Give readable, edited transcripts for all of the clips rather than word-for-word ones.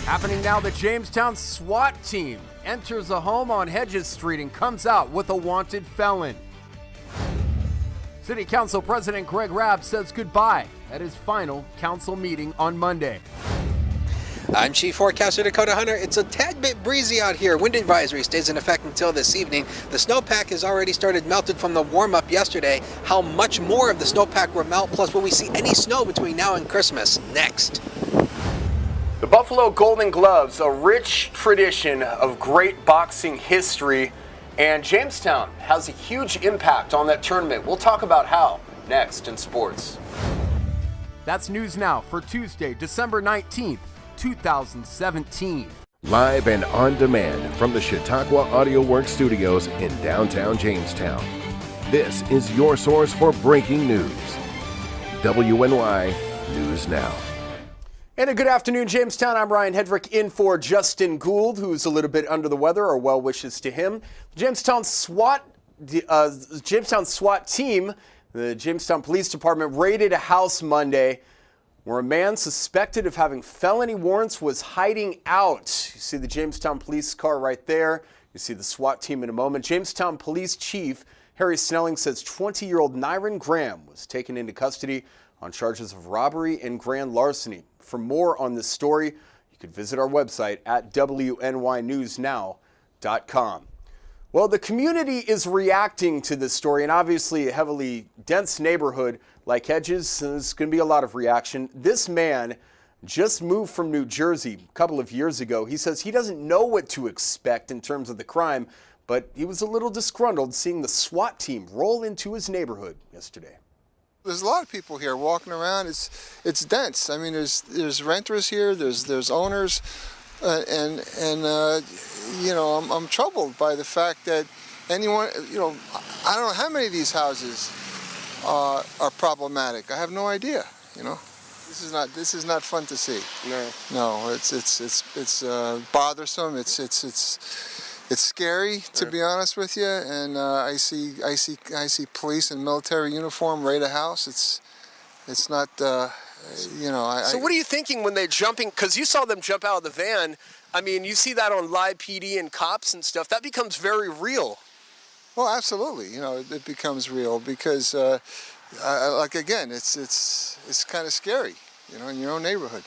Happening now, the Jamestown SWAT team enters a home on Hedges Street and comes out with a wanted felon. City Council President Greg Rabb says goodbye at his final council meeting on Monday. I'm Chief Forecaster Dakota Hunter. It's a tad bit breezy out here. Wind advisory stays in effect until this evening. The snowpack has already started melted from the warm-up yesterday. How much more of the snowpack will melt, plus will we see any snow between now and Christmas? Next. The Buffalo Golden Gloves, a rich tradition of great boxing history, and Jamestown has a huge impact on that tournament. We'll talk about how next in sports. That's News Now for Tuesday, December 19th, 2017. Live and on demand from the Chautauqua Audio Works Studios in downtown Jamestown. This is your source for breaking news. WNY News Now. And a good afternoon, Jamestown. I'm Ryan Hedrick in for Justin Gould, who's a little bit under the weather. Our well wishes to him. Jamestown SWAT team, the Jamestown Police Department, raided a house Monday where a man suspected of having felony warrants was hiding out. You see the Jamestown police car right there. You see the SWAT team in a moment. Jamestown Police Chief Harry Snelling says 20-year-old Nyron Graham was taken into custody on charges of robbery and grand larceny. For more on this story, you can visit our website at WNYNewsNow.com. Well, the community is reacting to this story, and obviously a heavily dense neighborhood like Hedges, there's going to be a lot of reaction. This man just moved from New Jersey a couple of years ago. He says he doesn't know what to expect in terms of the crime, but he was a little disgruntled seeing the SWAT team roll into his neighborhood yesterday. There's a lot of people here walking around. It's dense. I mean, there's renters here. There's owners, and you know, I'm troubled by the fact that anyone, you know, I don't know how many of these houses are problematic. I have no idea. You know, this is not fun to see. No, it's bothersome. It's scary, to be honest with you, and I see police in military uniform raid a house. It's not, you know. So what are you thinking when they're jumping? Because you saw them jump out of the van. I mean, you see that on live PD and cops and stuff. That becomes very real. Well, absolutely. You know, it becomes real because, like again, it's kind of scary. You know, in your own neighborhood.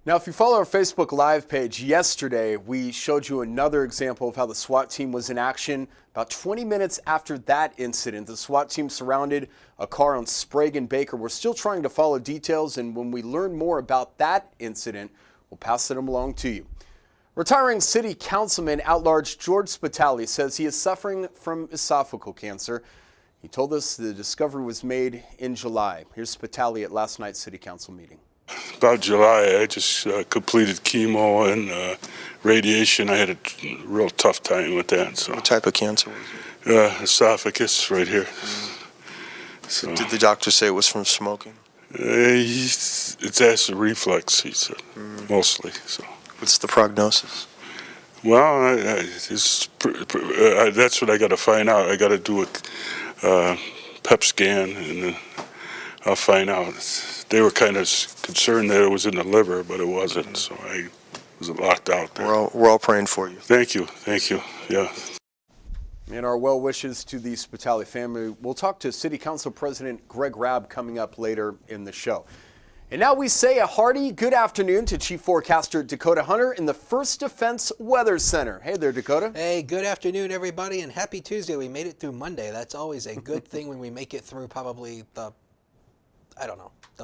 Now, if you follow our Facebook Live page, yesterday we showed you another example of how the SWAT team was in action. About 20 minutes after that incident, the SWAT team surrounded a car on Sprague and Baker. We're still trying to follow details, and when we learn more about that incident, we'll pass them along to you. Retiring City Councilman at-large George Spitali says he is suffering from esophageal cancer. He told us the discovery was made in July. Here's Spitali at last night's City Council meeting. About July, I just completed chemo and radiation. I had a real tough time with that. So. What type of cancer was it? Esophagus right here. So. Did the doctor say it was from smoking? It's acid reflux, he said, mostly. So. What's the prognosis? Well, that's what I got to find out. I got to do a PET scan, and I'll find out. They were kind of concerned that it was in the liver, but it wasn't, so I was locked out there. We're all praying for you. Thank you, yeah. And our well wishes to the Spitali family. We'll talk to City Council President Greg Rabb coming up later in the show. And now we say a hearty good afternoon to Chief Forecaster Dakota Hunter in the First Defense Weather Center. Hey there, Dakota. Hey, good afternoon, everybody, and happy Tuesday. We made it through Monday. That's always a good thing when we make it through probably the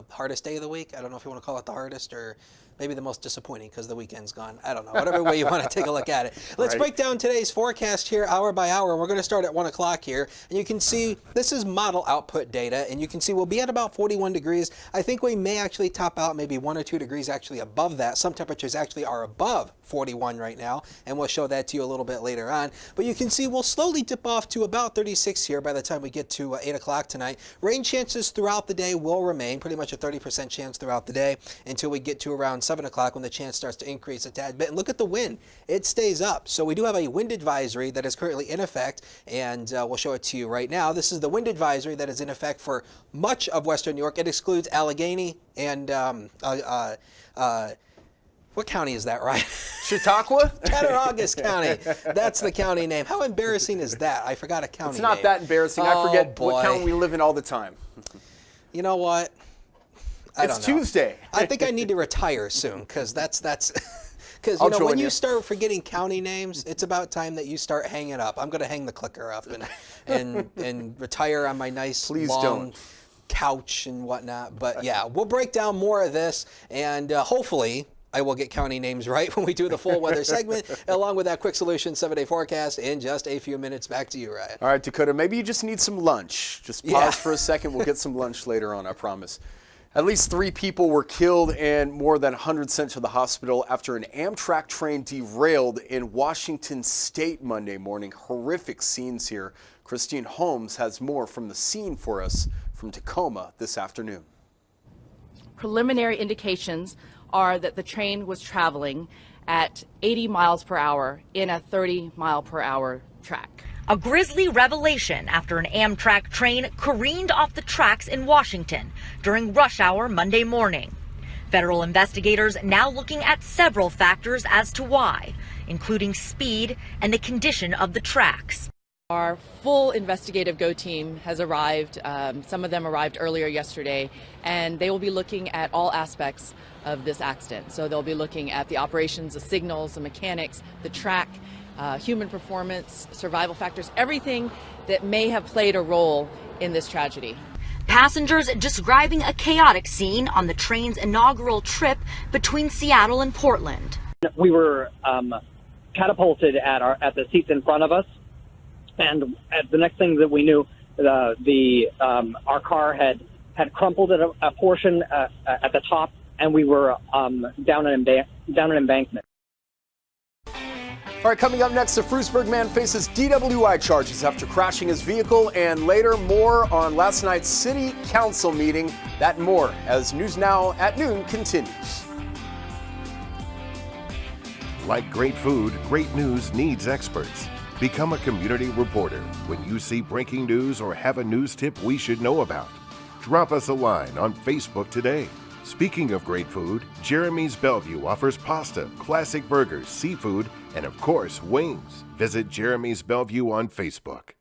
hardest day of the week. I don't know if you want to call it the hardest or maybe the most disappointing because the weekend's gone. I don't know. Whatever way you want to take a look at it. Let's break down today's forecast here hour by hour. We're going to start at 1 o'clock here. And you can see this is model output data. And you can see we'll be at about 41 degrees. I think we may actually top out maybe 1 or 2 degrees actually above that. Some temperatures actually are above 41 right now. And we'll show that to you a little bit later on. But you can see we'll slowly dip off to about 36 here by the time we get to 8 o'clock tonight. Rain chances throughout the day will remain. Pretty much a 30% chance throughout the day until we get to around 7 o'clock when the chance starts to increase a tad bit. And look at the wind. It stays up. So we do have a wind advisory that is currently in effect, and we'll show it to you right now. This is the wind advisory that is in effect for much of western New York. It excludes Allegheny and What county is that, Ryan? Chautauqua? Cattaraugus County. That's the county name. How embarrassing is that? I forgot a county It's not name. that embarrassing. I forget what county we live in all the time. You know what? I It's don't know. Tuesday. I think I need to retire soon because that's because I'll when join you you. start forgetting county names, it's about time that you start hanging up. I'm going to hang the clicker up and retire on my nice Please long don't. couch and whatnot. But yeah, we'll break down more of this, and hopefully I will get county names right when we do the full weather segment, along with that quick solution 7-day forecast in just a few minutes. Back to you, Ryan. All right, Dakota, maybe you just need some lunch. Just pause for a second. We'll get some lunch later on, I promise. At least 3 people were killed and more than 100 sent to the hospital after an Amtrak train derailed in Washington State Monday morning. Horrific scenes here. Christine Holmes has more from the scene for us from Tacoma this afternoon. Preliminary indications are that the train was traveling at 80 miles per hour in a 30 mile per hour track. A grisly revelation after an Amtrak train careened off the tracks in Washington during rush hour Monday morning. Federal investigators now looking at several factors as to why, including speed and the condition of the tracks. Our full investigative GO team has arrived. Some of them arrived earlier yesterday, and they will be looking at all aspects of this accident. So they'll be looking at the operations, the signals, the mechanics, the track, human performance, survival factors, everything that may have played a role in this tragedy. Passengers describing a chaotic scene on the train's inaugural trip between Seattle and Portland. We were catapulted at the seats in front of us, and the next thing that we knew, our car had crumpled at a portion at the top, and we were down an embankment. All right, coming up next, the Frewsburg man faces DWI charges after crashing his vehicle, and later more on last night's city council meeting. That and more as News Now at noon continues. Like great food, great news needs experts. Become a community reporter when you see breaking news or have a news tip we should know about. Drop us a line on Facebook today. Speaking of great food, Jeremy's Bellevue offers pasta, classic burgers, seafood, and of course, wings. Visit Jeremy's Bellevue on Facebook.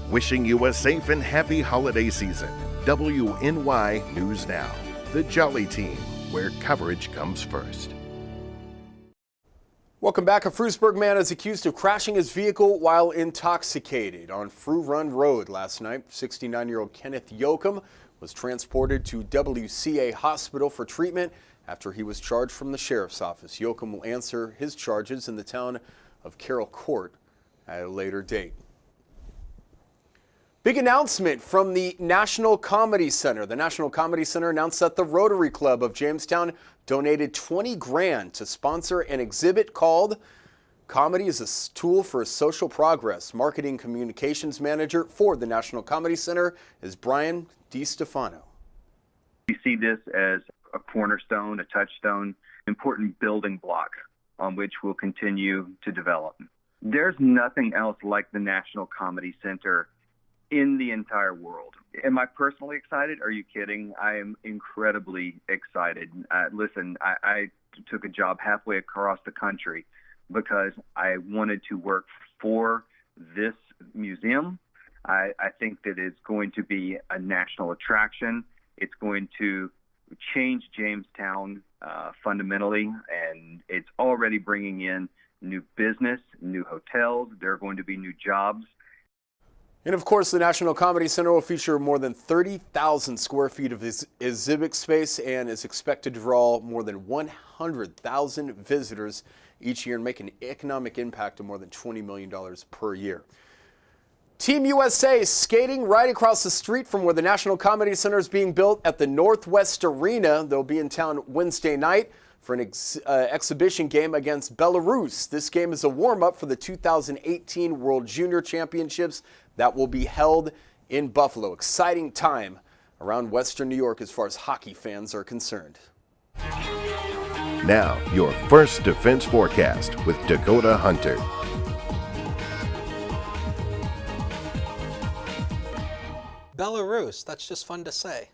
Wishing you a safe and happy holiday season. WNY News Now, the Jolly Team, where coverage comes first. Welcome back. A Frewsburg man is accused of crashing his vehicle while intoxicated on Frew Run Road last night. 69-year-old Kenneth Yoakum was transported to WCA Hospital for treatment after he was charged from the sheriff's office. Yoakum will answer his charges in the town of Carroll Court at a later date. Big announcement from the National Comedy Center. The National Comedy Center announced that the Rotary Club of Jamestown donated $20 grand to sponsor an exhibit called Comedy is a Tool for Social Progress. Marketing Communications Manager for the National Comedy Center is Brian DiStefano. We see this as a cornerstone, a touchstone, important building block on which we'll continue to develop. There's nothing else like the National Comedy Center in the entire world. Am I personally excited? Are you kidding? I am incredibly excited. Listen, I took a job halfway across the country because I wanted to work for this museum. I think that it's going to be a national attraction. It's going to change Jamestown fundamentally, and it's already bringing in new business, new hotels. There are going to be new jobs. And of course, the National Comedy Center will feature more than 30,000 square feet of exhibit space and is expected to draw more than 100,000 visitors each year and make an economic impact of more than $20 million per year. Team USA skating right across the street from where the National Comedy Center is being built at the Northwest Arena. They'll be in town Wednesday night for an exhibition game against Belarus. This game is a warm-up for the 2018 World Junior Championships that will be held in Buffalo. Exciting time around Western New York as far as hockey fans are concerned. Now, your first defense forecast with Dakota Hunter. Belarus. That's just fun to say.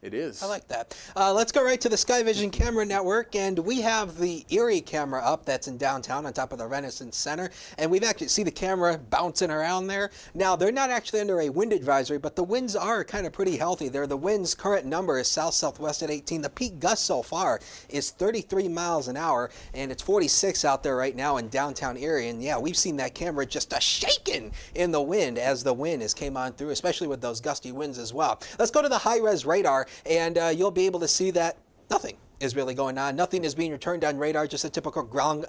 It is. I like that. Let's go right to the Sky Vision camera network, and we have the Erie camera up that's in downtown on top of the Renaissance Center, and we've actually see the camera bouncing around there. Now, they're not actually under a wind advisory, but the winds are kind of pretty healthy there. The wind's current number is south-southwest at 18. The peak gust so far is 33 miles an hour, and it's 46 out there right now in downtown Erie. And yeah, we've seen that camera just a shaking in the wind as the wind has came on through, especially with those gusty winds as well. Let's go to the high-res radar, and you'll be able to see that nothing is really going on. Nothing is being returned on radar, just the typical ground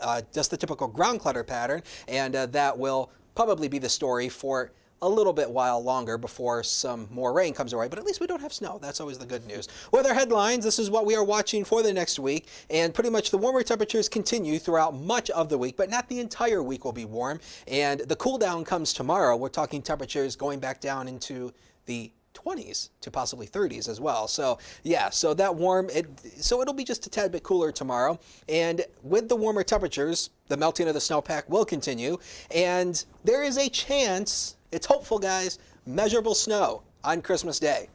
clutter pattern, and that will probably be the story for a little bit while longer before some more rain comes our way, but at least we don't have snow. That's always the good news. Weather headlines, this is what we are watching for the next week, and pretty much the warmer temperatures continue throughout much of the week, but not the entire week will be warm, and the cool down comes tomorrow. We're talking temperatures going back down into the 20s to possibly 30s as well. So yeah, so that warm, so it'll be just a tad bit cooler tomorrow. And with the warmer temperatures, the melting of the snowpack will continue. And there is a chance, it's hopeful guys, measurable snow on Christmas Day,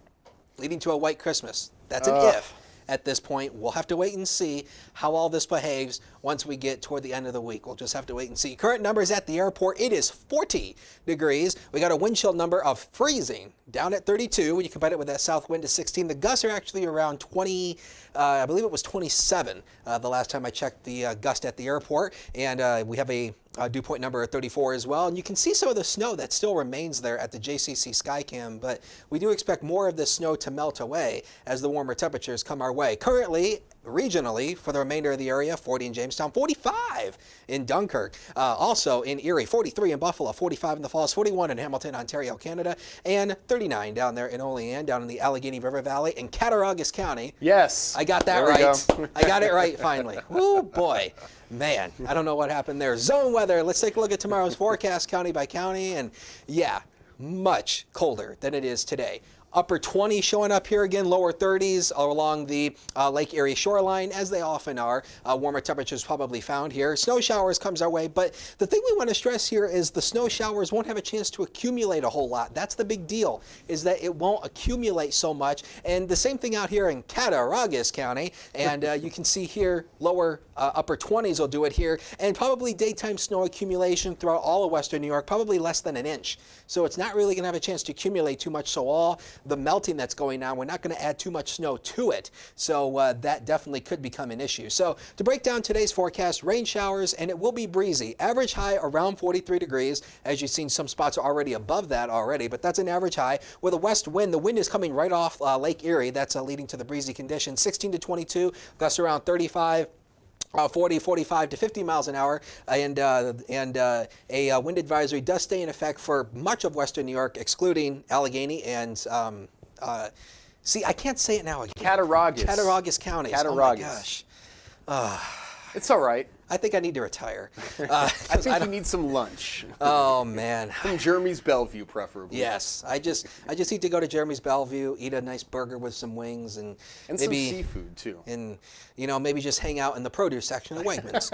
leading to a white Christmas. That's an if. At this point, we'll have to wait and see how all this behaves once we get toward the end of the week. We'll just have to wait and see. Current numbers at the airport, it is 40 degrees. We got a wind chill number of freezing down at 32 when you combine it with that south wind to 16. The gusts are actually around 20, I believe it was 27 the last time I checked the gust at the airport. And we have a dew point number of 34 as well. And you can see some of the snow that still remains there at the JCC Skycam, but we do expect more of this snow to melt away as the warmer temperatures come our way. Currently, regionally, for the remainder of the area, 40 in Jamestown, 45 in Dunkirk, also in Erie, 43 in Buffalo, 45 in the Falls, 41 in Hamilton, Ontario, Canada, and 39 down there in Olean, down in the Allegheny River Valley in Cattaraugus County. Yes. I got that right. I got it right finally. Oh boy. Man, I don't know what happened there. Zone weather. Let's take a look at tomorrow's forecast county by county. And yeah, much colder than it is today. Upper 20s showing up here again, lower 30s along the Lake Erie shoreline, as they often are. Warmer temperatures probably found here. Snow showers comes our way, but the thing we want to stress here is the snow showers won't have a chance to accumulate a whole lot. That's the big deal, is that it won't accumulate so much. And the same thing out here in Cattaraugus County, and you can see here lower upper 20s will do it here, and probably daytime snow accumulation throughout all of western New York, probably less than an inch. So it's not really going to have a chance to accumulate too much, so all the melting that's going on, we're not going to add too much snow to it. So that definitely could become an issue. So to break down today's forecast, rain showers, and it will be breezy. Average high around 43 degrees. As you've seen, some spots are already above that already, but that's an average high. With a west wind, the wind is coming right off Lake Erie. That's leading to the breezy conditions. 16 to 22, gusts around 35. 40, 45 to 50 miles an hour, and a wind advisory does stay in effect for much of western New York, excluding Allegheny and, see, I can't say it now. Cattaraugus County. Cattaraugus. Oh my gosh. It's all right. I think I need to retire. I think you need some lunch. Oh man. From Jeremy's Bellevue, preferably. Yes, I just need to go to Jeremy's Bellevue, eat a nice burger with some wings, and maybe some seafood too. And maybe just hang out in the produce section of Wegmans.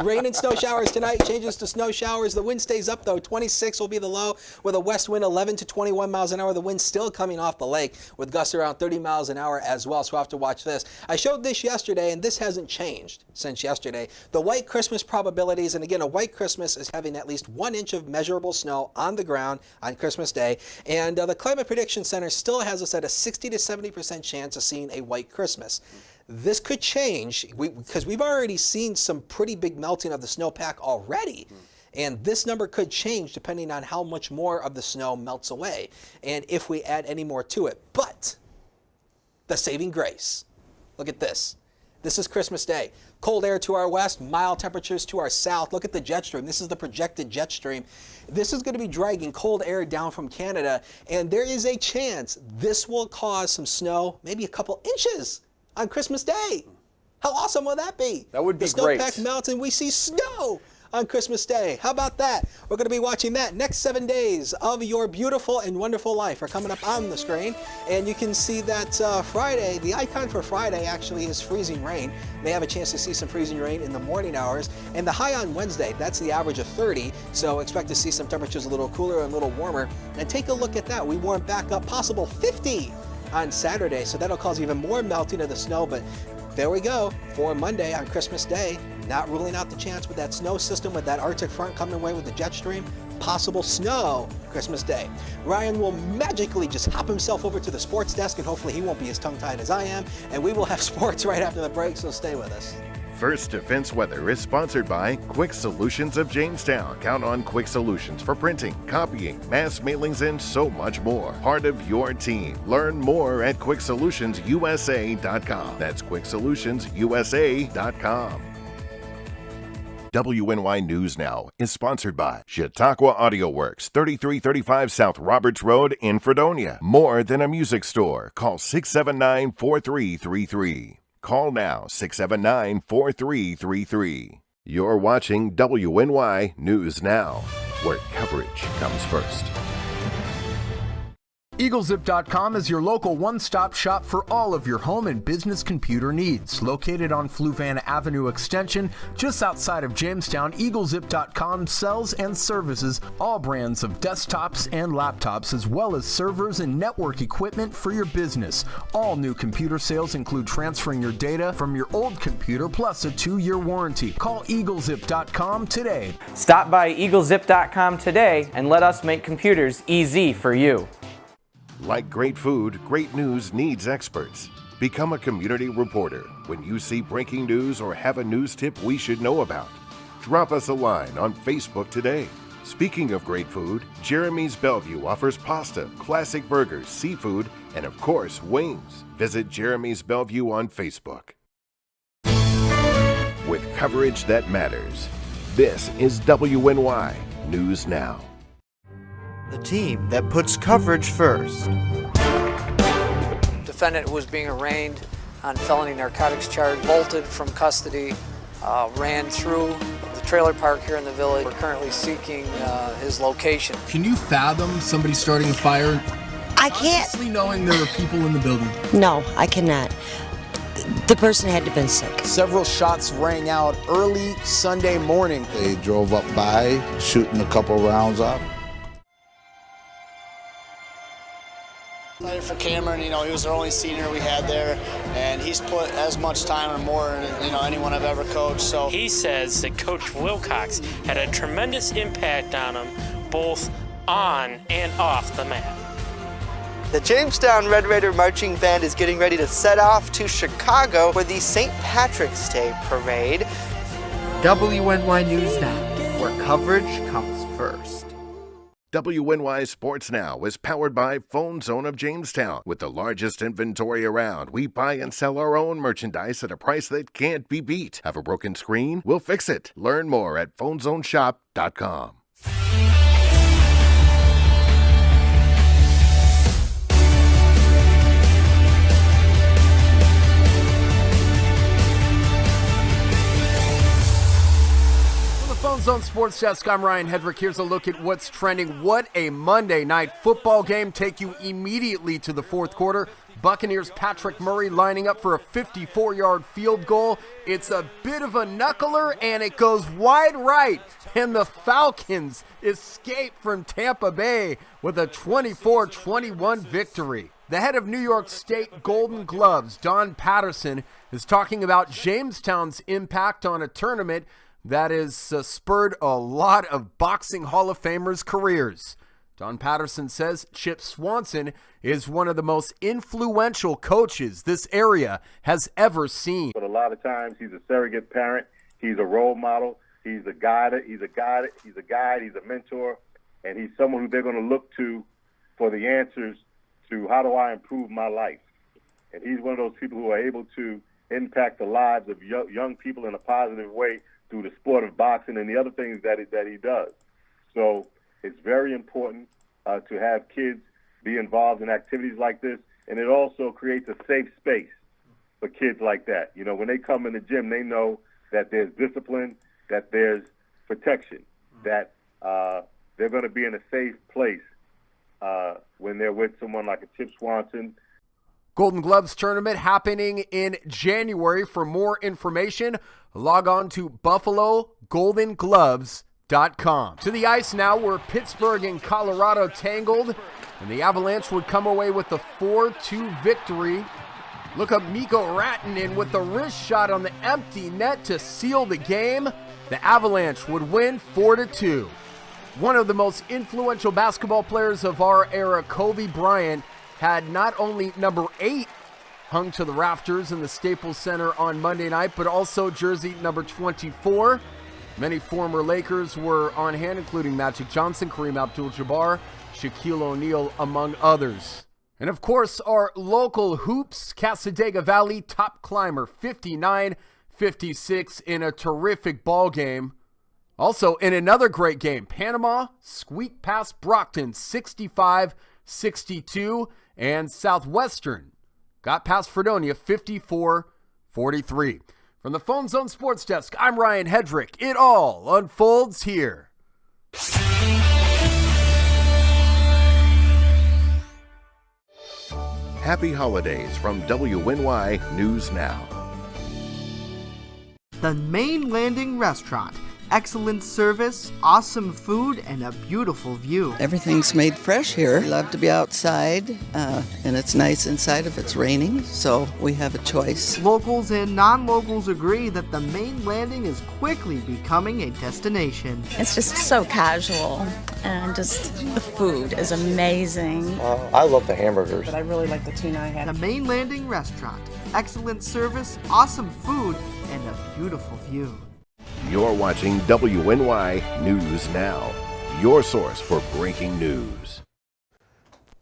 Rain and snow showers tonight. Changes to snow showers. The wind stays up though. 26 will be the low with a west wind 11 to 21 miles an hour. The wind still coming off the lake with gusts around 30 miles an hour as well. So we'll have to watch this. I showed this yesterday, and this hasn't changed since yesterday. The white Christmas probabilities, and again, a white Christmas is having at least 1 inch of measurable snow on the ground on Christmas Day, and the Climate Prediction Center still has us at a 60 to 70% chance of seeing a white Christmas. This could change because we've already seen some pretty big melting of the snowpack already. And this number could change depending on how much more of the snow melts away and if we add any more to it. But the saving grace, look at this. This is Christmas Day. Cold air to our west, mild temperatures to our south. Look at the jet stream. This is the projected jet stream. This is going to be dragging cold air down from Canada, and there is a chance this will cause some snow, maybe a couple inches on Christmas Day. How awesome will that be? That would be great. The snowpack melts and we see snow on Christmas Day. How about that? We're going to be watching that. Next 7 days of your beautiful and wonderful life are coming up on the screen. And you can see that Friday, the icon for Friday actually is freezing rain. May have a chance to see some freezing rain in the morning hours. And the high on Wednesday, that's the average of 30. So expect to see some temperatures a little cooler and a little warmer. And take a look at that. We warm back up, possible 50 on Saturday. So that'll cause even more melting of the snow. But there we go for Monday on Christmas Day. Not ruling out the chance with that snow system, with that Arctic front coming away with the jet stream. Possible snow Christmas Day. Ryan will magically just hop himself over to the sports desk, and hopefully he won't be as tongue-tied as I am. And we will have sports right after the break, so stay with us. First Defense Weather is sponsored by Quick Solutions of Jamestown. Count on Quick Solutions for printing, copying, mass mailings, and so much more. Part of your team. Learn more at QuickSolutionsUSA.com. That's QuickSolutionsUSA.com. WNY News Now is sponsored by Chautauqua Audio Works, 3335 South Roberts Road in Fredonia. More than a music store. Call 679-4333. Call now, 679-4333. You're watching WNY News Now, where coverage comes first. EagleZip.com is your local one-stop shop for all of your home and business computer needs. Located on Fluvan Avenue Extension, just outside of Jamestown, EagleZip.com sells and services all brands of desktops and laptops, as well as servers and network equipment for your business. All new computer sales include transferring your data from your old computer, plus a 2-year warranty. Call EagleZip.com today. Stop by EagleZip.com today and let us make computers easy for you. Like great food, great news needs experts. Become a community reporter when you see breaking news or have a news tip we should know about. Drop us a line on Facebook today. Speaking of great food, Jeremy's Bellevue offers pasta, classic burgers, seafood, and of course, wings. Visit Jeremy's Bellevue on Facebook. With coverage that matters, this is WNY News Now. The team that puts coverage first. Defendant who was being arraigned on felony narcotics charge bolted from custody, ran through the trailer park here in the village. We're currently seeking his location. Can you fathom somebody starting a fire? I can't. Honestly, knowing there are people in the building. No, I cannot. The person had to have been sick. Several shots rang out early Sunday morning. They drove up by, shooting a couple rounds off. Excited for Cameron, he was the only senior we had there, and he's put as much time or more than anyone I've ever coached. So he says that Coach Wilcox had a tremendous impact on him, both on and off the mat. The Jamestown Red Raider Marching Band is getting ready to set off to Chicago for the St. Patrick's Day Parade. WNY News Now, where coverage comes first. WNY Sports Now is powered by Phone Zone of Jamestown. With the largest inventory around, we buy and sell our own merchandise at a price that can't be beat. Have a broken screen? We'll fix it. Learn more at PhoneZoneShop.com. Phone Zone Sports Desk, I'm Ryan Hedrick. Here's a look at what's trending. What a Monday night football game. Take you immediately to the fourth quarter. Buccaneers Patrick Murray lining up for a 54-yard field goal. It's a bit of a knuckler, and it goes wide right. And the Falcons escape from Tampa Bay with a 24-21 victory. The head of New York State Golden Gloves, Don Patterson, is talking about Jamestown's impact on a tournament that has spurred a lot of boxing Hall of Famers' careers. Don Patterson says Chip Swanson is one of the most influential coaches this area has ever seen. But a lot of times he's a surrogate parent, he's a role model, he's a guide, he's a mentor, and he's someone who they're going to look to for the answers to how do I improve my life. And he's one of those people who are able to impact the lives of young people in a positive way through the sport of boxing and the other things that he does. So it's very important to have kids be involved in activities like this, and it also creates a safe space for kids like that. When they come in the gym, they know that there's discipline, that there's protection, that they're going to be in a safe place when they're with someone like a Chip Swanson. Golden Gloves tournament happening in January. For more information, log on to BuffaloGoldenGloves.com. To the ice now, where Pittsburgh and Colorado tangled, and the Avalanche would come away with a 4-2 victory. Look up Mikko Rantanen with the wrist shot on the empty net to seal the game. The Avalanche would win 4-2. One of the most influential basketball players of our era, Kobe Bryant, had not only number 8 hung to the rafters in the Staples Center on Monday night, but also jersey number 24. Many former Lakers were on hand, including Magic Johnson, Kareem Abdul-Jabbar, Shaquille O'Neal, among others. And of course, our local hoops, Cassadaga Valley top climber, 59-56 in a terrific ball game. Also, in another great game, Panama squeaked past Brockton, 65-62, and Southwestern got past Fredonia, 54-43. From the Phone Zone Sports Desk, I'm Ryan Hedrick. It all unfolds here. Happy holidays from WNY News Now. The Main Landing Restaurant. Excellent service, awesome food, and a beautiful view. Everything's made fresh here. We love to be outside, and it's nice inside if it's raining, so we have a choice. Locals and non-locals agree that the Main Landing is quickly becoming a destination. It's just so casual, and just the food is amazing. I love the hamburgers. But I really like the tuna I had. The Main Landing Restaurant. Excellent service, awesome food, and a beautiful view. You're watching WNY News Now, your source for breaking news.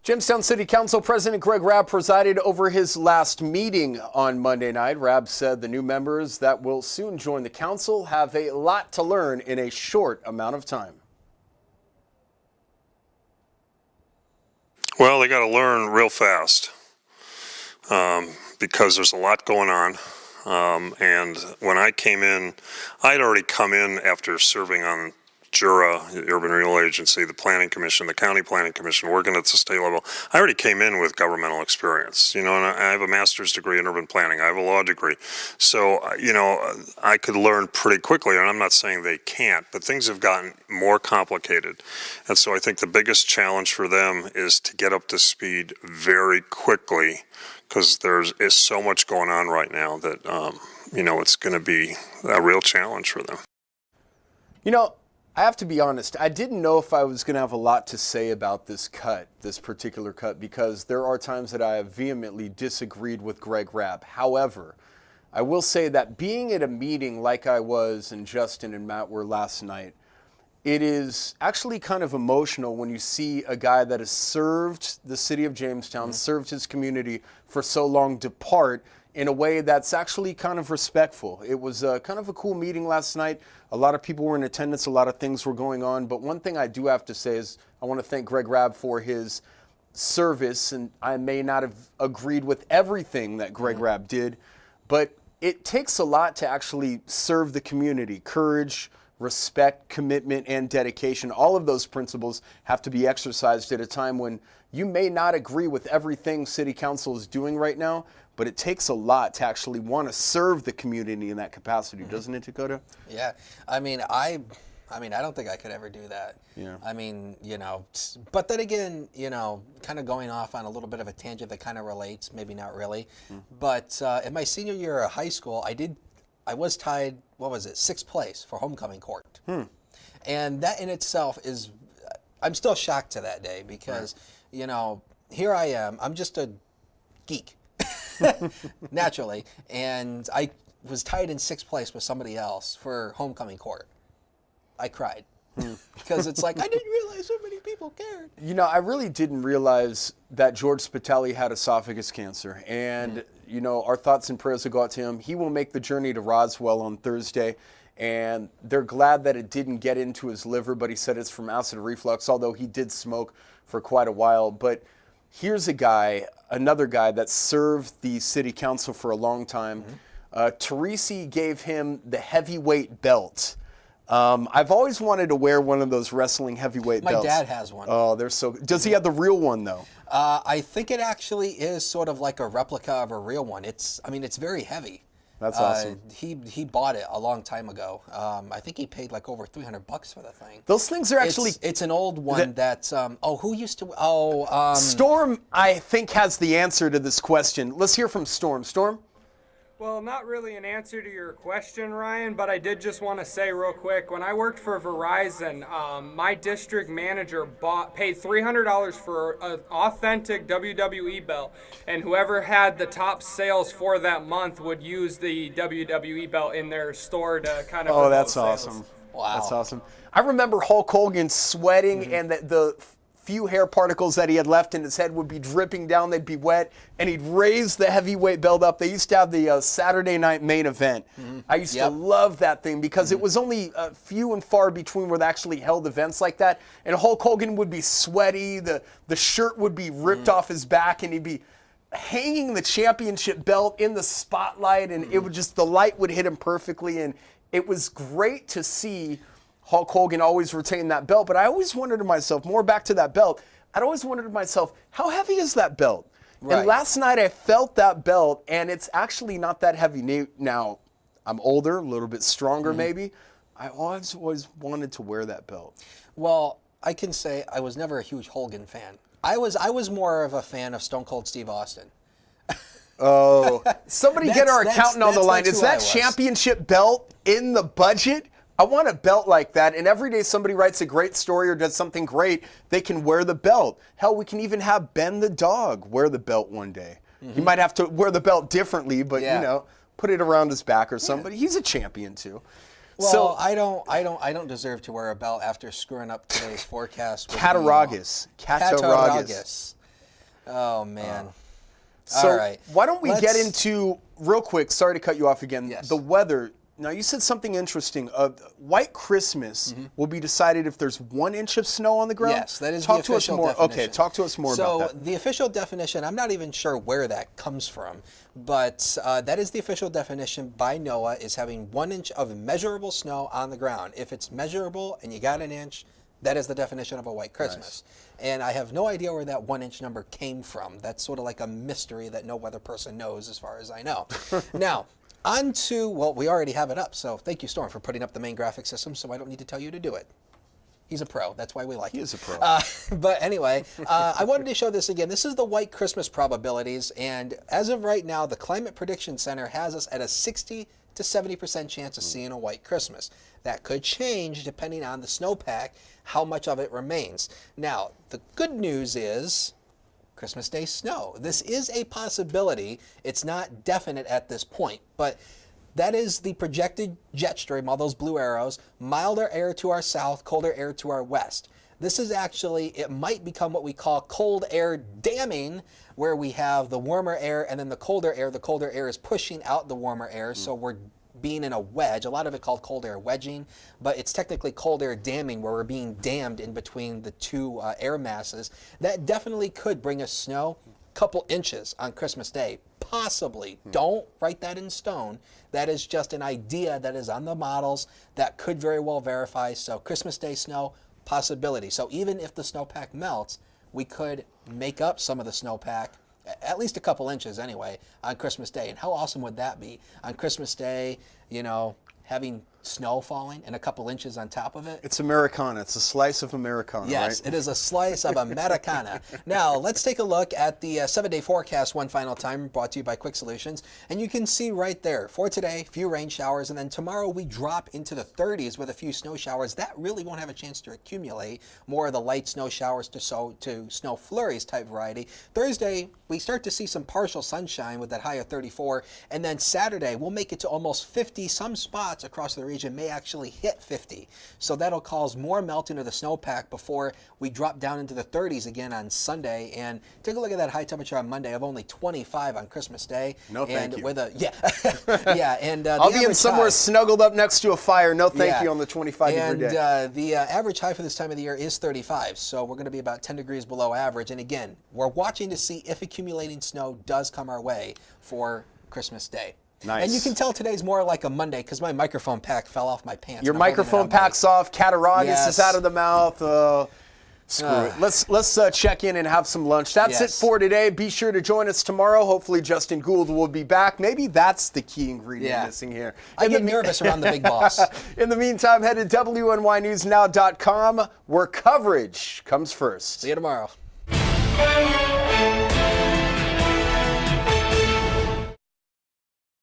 Jamestown City Council President Greg Rabb presided over his last meeting on Monday night. Rabb said the new members that will soon join the council have a lot to learn in a short amount of time. Well, they got to learn real fast because there's a lot going on. And when I came in, I'd already come in after serving on Jura, the Urban Renewal Agency, the Planning Commission, the County Planning Commission, working at the state level. I already came in with governmental experience, and I have a master's degree in urban planning. I have a law degree. So, I could learn pretty quickly, and I'm not saying they can't, but things have gotten more complicated. And so I think the biggest challenge for them is to get up to speed very quickly, because is so much going on right now that, it's going to be a real challenge for them. I have to be honest, I didn't know if I was going to have a lot to say about this particular cut, because there are times that I have vehemently disagreed with Greg Rabb. However, I will say that being at a meeting like I was and Justin and Matt were last night, it is actually kind of emotional when you see a guy that has served the city of Jamestown, served his community for so long, depart in a way that's actually kind of respectful. It was kind of a cool meeting last night. A lot of people were in attendance, a lot of things were going on, but one thing I do have to say is I want to thank Greg Rabb for his service, and I may not have agreed with everything that Greg Rabb did, but it takes a lot to actually serve the community. Courage, respect, commitment, and dedication. All of those principles have to be exercised at a time when you may not agree with everything City Council is doing right now, but it takes a lot to actually want to serve the community in that capacity, doesn't it, Dakota? Yeah. I don't think I could ever do that. Yeah. But then again, kind of going off on a little bit of a tangent that kind of relates, maybe not really. But in my senior year of high school, I was tied, 6th place for homecoming court. And that in itself is, I'm still shocked to that day because, here I am, I'm just a geek, naturally, and I was tied in 6th place with somebody else for homecoming court. I cried. Because it's like, I didn't realize so many people cared. I really didn't realize that George Spitali had esophagus cancer. And, our thoughts and prayers will go out to him. He will make the journey to Roswell on Thursday. And they're glad that it didn't get into his liver, but he said it's from acid reflux, although he did smoke for quite a while. But here's another guy that served the city council for a long time. Teresi gave him the heavyweight belt I've always wanted to wear one of those wrestling heavyweight belts. My dad has one. Oh, they're so good. Does he have the real one, though? I think it actually is sort of like a replica of a real one. It's very heavy. That's awesome. He bought it a long time ago. I think he paid like over $300 for the thing. Those things are actually... It's an old one that's... who used to... Storm, I think, has the answer to this question. Let's hear from Storm. Storm? Well, not really an answer to your question, Ryan, but I did just want to say real quick, when I worked for Verizon, my district manager paid $300 for an authentic WWE belt, and whoever had the top sales for that month would use the WWE belt in their store to kind of... Oh, that's sales. awesome. Wow. That's awesome. I remember Hulk Hogan sweating, and the few hair particles that he had left in his head would be dripping down, they'd be wet, and he'd raise the heavyweight belt up. They used to have the Saturday night main event. I used to love that thing because it was only few and far between where they actually held events like that, and Hulk Hogan would be sweaty, the shirt would be ripped off his back, and he'd be hanging the championship belt in the spotlight, and it would just, the light would hit him perfectly, and it was great to see Hulk Hogan always retained that belt, but I always wondered to myself, more back to that belt, I'd always wondered to myself, how heavy is that belt? Right. And last night I felt that belt, and it's actually not that heavy. Now, I'm older, a little bit stronger maybe. I always wanted to wear that belt. Well, I can say I was never a huge Hogan fan. I was more of a fan of Stone Cold Steve Austin. Oh, somebody get our accountant on the line. Is that championship belt in the budget? I want a belt like that, and every day somebody writes a great story or does something great, they can wear the belt. Hell, we can even have Ben the dog wear the belt one day. He might have to wear the belt differently, but you know, put it around his back or something. He's a champion too. Well, so I don't deserve to wear a belt after screwing up today's forecast. Cattaraugus. Oh man. So all right. Why don't we get into, real quick, sorry to cut you off again, the weather. Now, you said something interesting. White Christmas will be decided if there's 1 inch of snow on the ground? Yes, that is talk the official definition. Okay, talk to us more about that. So the official definition, I'm not even sure where that comes from, but that is the official definition by NOAA, is having 1 inch of measurable snow on the ground. If it's measurable and you got an inch, that is the definition of a White Christmas. Nice. And I have no idea where that 1 inch number came from. That's sort of like a mystery that no weather person knows as far as I know. Now, on to, well, we already have it up, so thank you, Storm, for putting up the main graphic system, so I don't need to tell you to do it. He's a pro. That's why we like him. He is a pro. But anyway, I wanted to show this again. This is the White Christmas probabilities, and as of right now, the Climate Prediction Center has us at a 60 to 70% chance of seeing a White Christmas. That could change depending on the snowpack, how much of it remains. Now, the good news is Christmas Day snow. This is a possibility. It's not definite at this point, but that is the projected jet stream, all those blue arrows, milder air to our south, colder air to our west. This is actually, it might become what we call cold air damming, where we have the warmer air and then the colder air. The colder air is pushing out the warmer air, so we're being in a wedge, a lot of it called cold air wedging, but it's technically cold air damming, where we're being dammed in between the two air masses. That definitely could bring us snow, couple inches on Christmas Day, possibly. Don't write that in stone. That is just an idea that is on the models that could very well verify. So Christmas Day snow, possibility. So even if the snowpack melts, we could make up some of the snowpack, at least a couple inches anyway, on Christmas Day. And how awesome would that be? On Christmas Day, you know, having snow falling and a couple inches on top of it. It's Americana. It's a slice of Americana, yes, right? It is a slice of Americana. Now, let's take a look at the 7-day forecast one final time, brought to you by Quick Solutions. And you can see right there, for today, few rain showers, and then tomorrow we drop into the 30s with a few snow showers. That really won't have a chance to accumulate. More of the light snow showers to snow flurries type variety. Thursday, we start to see some partial sunshine with that high of 34. And then Saturday, we'll make it to almost 50. Some spots across the region may actually hit 50. So that'll cause more melting of the snowpack before we drop down into the 30s again on Sunday. And take a look at that high temperature on Monday of only 25 on Christmas Day. No, thank you. With a, yeah, and I'll be in somewhere snuggled up next to a fire. No, thank you on the 25-degree day. And the average high for this time of the year is 35. So we're going to be about 10 degrees below average. And again, we're watching to see if accumulating snow does come our way for Christmas Day. Nice. And you can tell today's more like a Monday because my microphone pack fell off my pants. Your microphone pack's off. Cattaraugus is out of the mouth. Screw it. Let's check in and have some lunch. That's it for today. Be sure to join us tomorrow. Hopefully Justin Gould will be back. Maybe that's the key ingredient missing here. I get nervous around the big boss. In the meantime, head to WNYNewsNow.com where coverage comes first. See you tomorrow.